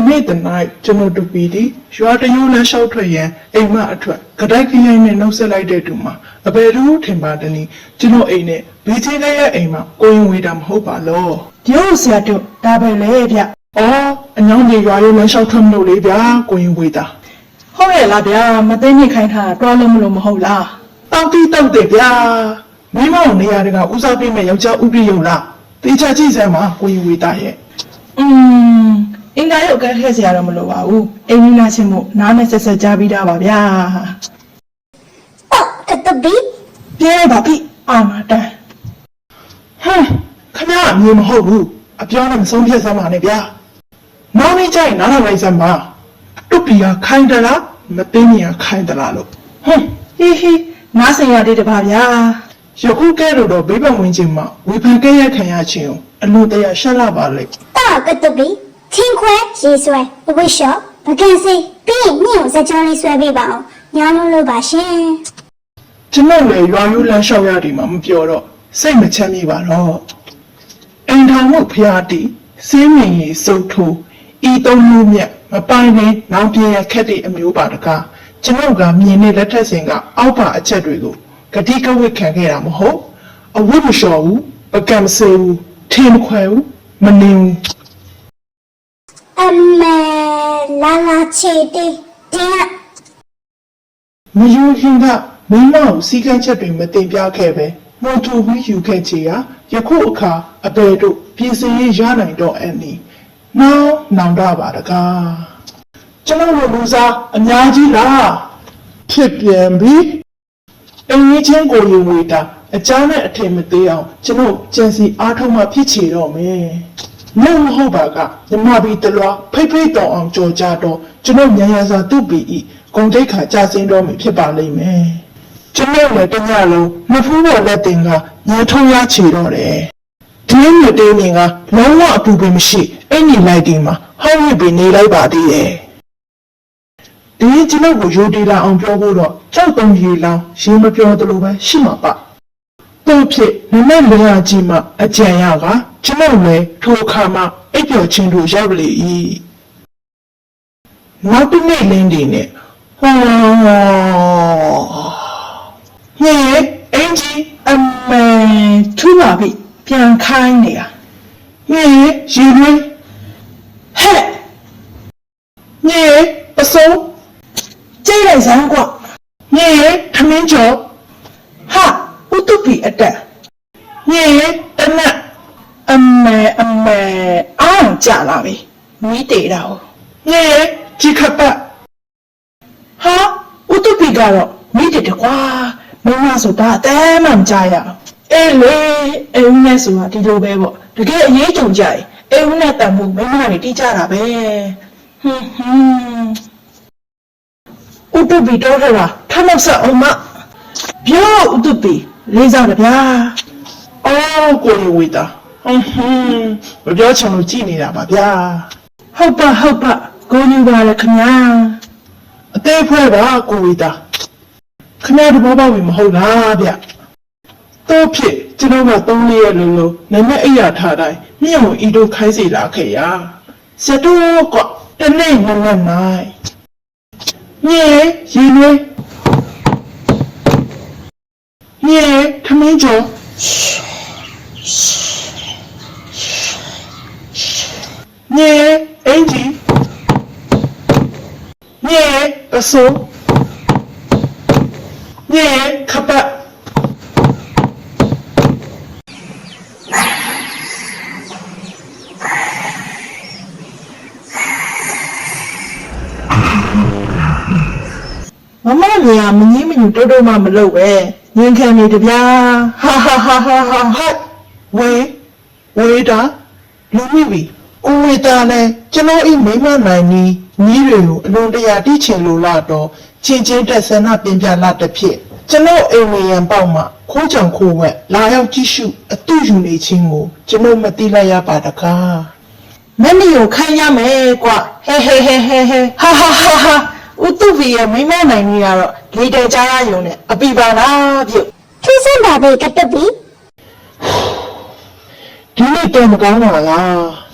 နေ့တနိုင်ကျွန်တော်တို့ပြီးဒီရွာတရိုးလမ်းလျှောက်ထွက်ရန်အိမ်မအထွက်ကတိုက်ခရိုင်နဲ့နှုတ်ဆက်လိုက်တဲ့တူမှာအဘယ်လိုထင်ပါတနည်းကျွန်တော်အိမ်နဲ့ဘေးချင်းရဲ့အိမ်မှာကိုရင်ဝေးတာမဟုတ်ပါလို့ ရုပ်ဆရာတို့ဒါပဲလေဗျ။အော်အညောင်းကြီးရွာရိုးလမ်းလျှောက်ထွက်မလို့လေဗျာကိုရင်ဝေးတာ ဟုတ်ရဲ့လားဗျာမသိနေခိုင်းထားတာတွားလို့မလို့မဟုတ်လား ။တောက်တိတောက်တယ်ဗျာ။မိမောင်နေရာတကဦးစားပေးမဲ့ယောက်ျားဥပရိယုံလား။တေချာကြည့်စမ်းပါကိုရင်ဝေးတာရဲ့ အင်္ဂါရုပ်ကဲထဲဆရာတော့မလိုပါဘူးအိမ်ကြီးနာချင်းမို့နားနဲ့ဆက်ဆက်ကြားပြီးသားပါဗျာ ကတဘီ ပြဲပါပြီအာမတန် ။ဟမ်ခမရအမျိုးမဟုတ်ဘူး။အပြောနဲ့မဆုံးဖြတ်စမ်းပါနဲ့ဗျာ။နောက်နေ့ကျရင်နားထောင်လိုက်စမ်းပါ။တုတ်ပီကခိုင်းတလားမသိမြင်ခိုင်းတလားလို့ဟမ် ဟီဟီနားဆင်ရသေးတယ်ပါဗျာ ယခုကဲလို့တော့ဘေးပတ်ဝန်းကျင်မှာဝေဖန်ကဲရခံရခြင်းကိုအလို့တရားရှက်လာပါလေ ကတဘီချင်းခွဲရေဆွဲဝိရှော့ပကန်းစီပြီးရင်ညို့စကြောလေးဆွဲပေးပါအောင်ညာလို့ပါရှင် ကျွန်တော်လည်းရွာရိုးလမ်းလျှောက်ရဒီမှာမပြောတော့စိတ်မချမ်းမြေပါတော့အိမ်ထောင်မှုဖျားတီစင်းမင်ရီစုပ်ထိုးဤသုံးမျိုးမြတ်မပိုင်နဲ့နောက်ပြရခက်တဲ့အမျိုးပါတကားကျွန်တော်ကမြင်နေလက်ထက်စင်ကအောက်ပါအချက်တွေကိုဂတိကဝတ်ခံခဲ့တာမဟုတ်အဝတ်မလျှော်ဘူးပကံမစေဘူးထင်မခွဲဘူးမနေဘူး အမေလာလာချေတီတင်း မယူခင်ကမင်းမောင်စီကံချက်တွေမတင်ပြခဲ့ပဲမှုထူပြီးယူခဲ့ချေရယခုအခါအပေတို့ပြည်စင်ရရနိုင်တော့အန်နီနောင်တပါတကားကျွန်တော်တို့လူစားအများကြီးလားဖြစ်ပြန်ပြီအင်းကြီးချင်းကိုယူဝေတာအချမ်းနဲ့အထင်မသေးအောင်ကျွန်တော်ကြံစီအားထုတ်မှဖြစ်ချေတော့မယ်မဟုတ်ပါကညမဘီတလွားဖိတ်ဖိတ်တောင်အောင်ကြော်ကြတော့ကျွန်တော်ညံရစာသူ့ပီဤဂုံတိတ်ခါကြာစင်းတော့မှဖြစ်ပါလိမ့်မယ်ကျွန်တော်လည်းတညလုံးမဖူးပေါ်လက်တင်ကညထုံးရချေတော့တယ်ဒီနေ့တေးမြင်ကလုံးဝအပူပင်မရှိအဲ့ဒီလိုက်ဒီမှာဟောင်းရပြီးနေလိုက်ပါသေးတယ်ဒီကျွန်တော်ကိုရိုတီလာအောင်ပြောဖို့တော့ကြောက်တုံရီလောင်းရေမပြောသလိုပဲရှိမှာပါတို့ဖြစ်နမလျာကြီးမှအကြံရကကျွန်တော်လည်းထိုအခါမှအိပ်ပျော်ခြင်းတို့ရောက်လေ၏နောက်တစ်နေ့လင်းဒီနဲ့ဟောဟဲ့အင်ဂျီ အမေထူပါပြီပြန်ခိုင်းနေရ ဟဲ့ရေလွေး ဟဲ့ ညေအစိုး ကြိတ်လိုက်စမ်းကွာ ညေထမင်းကျော် ဟာဥတုပီအတက် ညေတနတ် အမေအားကြလာပြီမီးတေတာဟုတ် ညေជីခပတ် ဟာဥတုပီကတော့မိတယ်တကွာမင်းမဆိုတာအတဲမှမကြရအောင်အေးလေအိမ်နဲ့ဆိုတာဒီလိုပဲပေါ့တကယ်အရေးကြုံကြရင်အိမ်နဲ့တန်မှုမင်းမတွေတီးကြတာပဲဟွန်းဥတုပီတော့ထတာထမဆက်အောင်မပြောဥတုပီလေးစားတယ်ဗျာ အော်ကိုရဝေတာမပြောချင်လို့ကြည်နေတာပါဗျာ ဟုတ်ပါကိုယူပါလေခင်ဗျာ အသေးဖွဲ့ပါကိုဝေတာခဏတဘောပေါက်ပြီမဟုတ်လားဗျတော့ဖြစ်ကျွန်တော်က3ရက်လုံးလုံးနာမည်အိယာထားတိုင်းမြင့်ဝင်ဤတို့ခိုင်းစီလာခဲ့ရစတော့ကတနေ့နနက်နိုင်ညေရေလွေးညေထမင်းကျော်ညေအင်ဂျီညေအစိုးညေခပတ်မမမြာမငင်းမညူတိုးတိုးမှမလုပ်ပဲငင်းခံနေတဗျာဟာဝေတာလူမိပြီကိုဝေတာနဲ့ကျွန်တော်အိမိမနိုင်နီးနီးတွေကိုအလွန်တရာတိချင်လို့လာတော့ချင်းချင်းတက်ဆန္ဒပြင်ပြလာတစ်ဖြစ်ကျွန်တော်အိမ်ဝင်ရန်ပေါက်မှာခိုးချောင်ခိုးဝက်လာရောက်ကြည့်ရှုအတူယူနေခြင်းကိုကျွန်တော်မသိလိုက်ရပါတကား မမီကိုခိုင်းရမယ်ကွာဟဲဟာဥတုဗီရဲ့မိမနိုင်နေရတော့လေတဲကြားရယုံနဲ့အပီပါလားပြုတ် ထူးဆန်းပါပဲကတဘီ ဒီနေ့တော့မကောင်းပါလား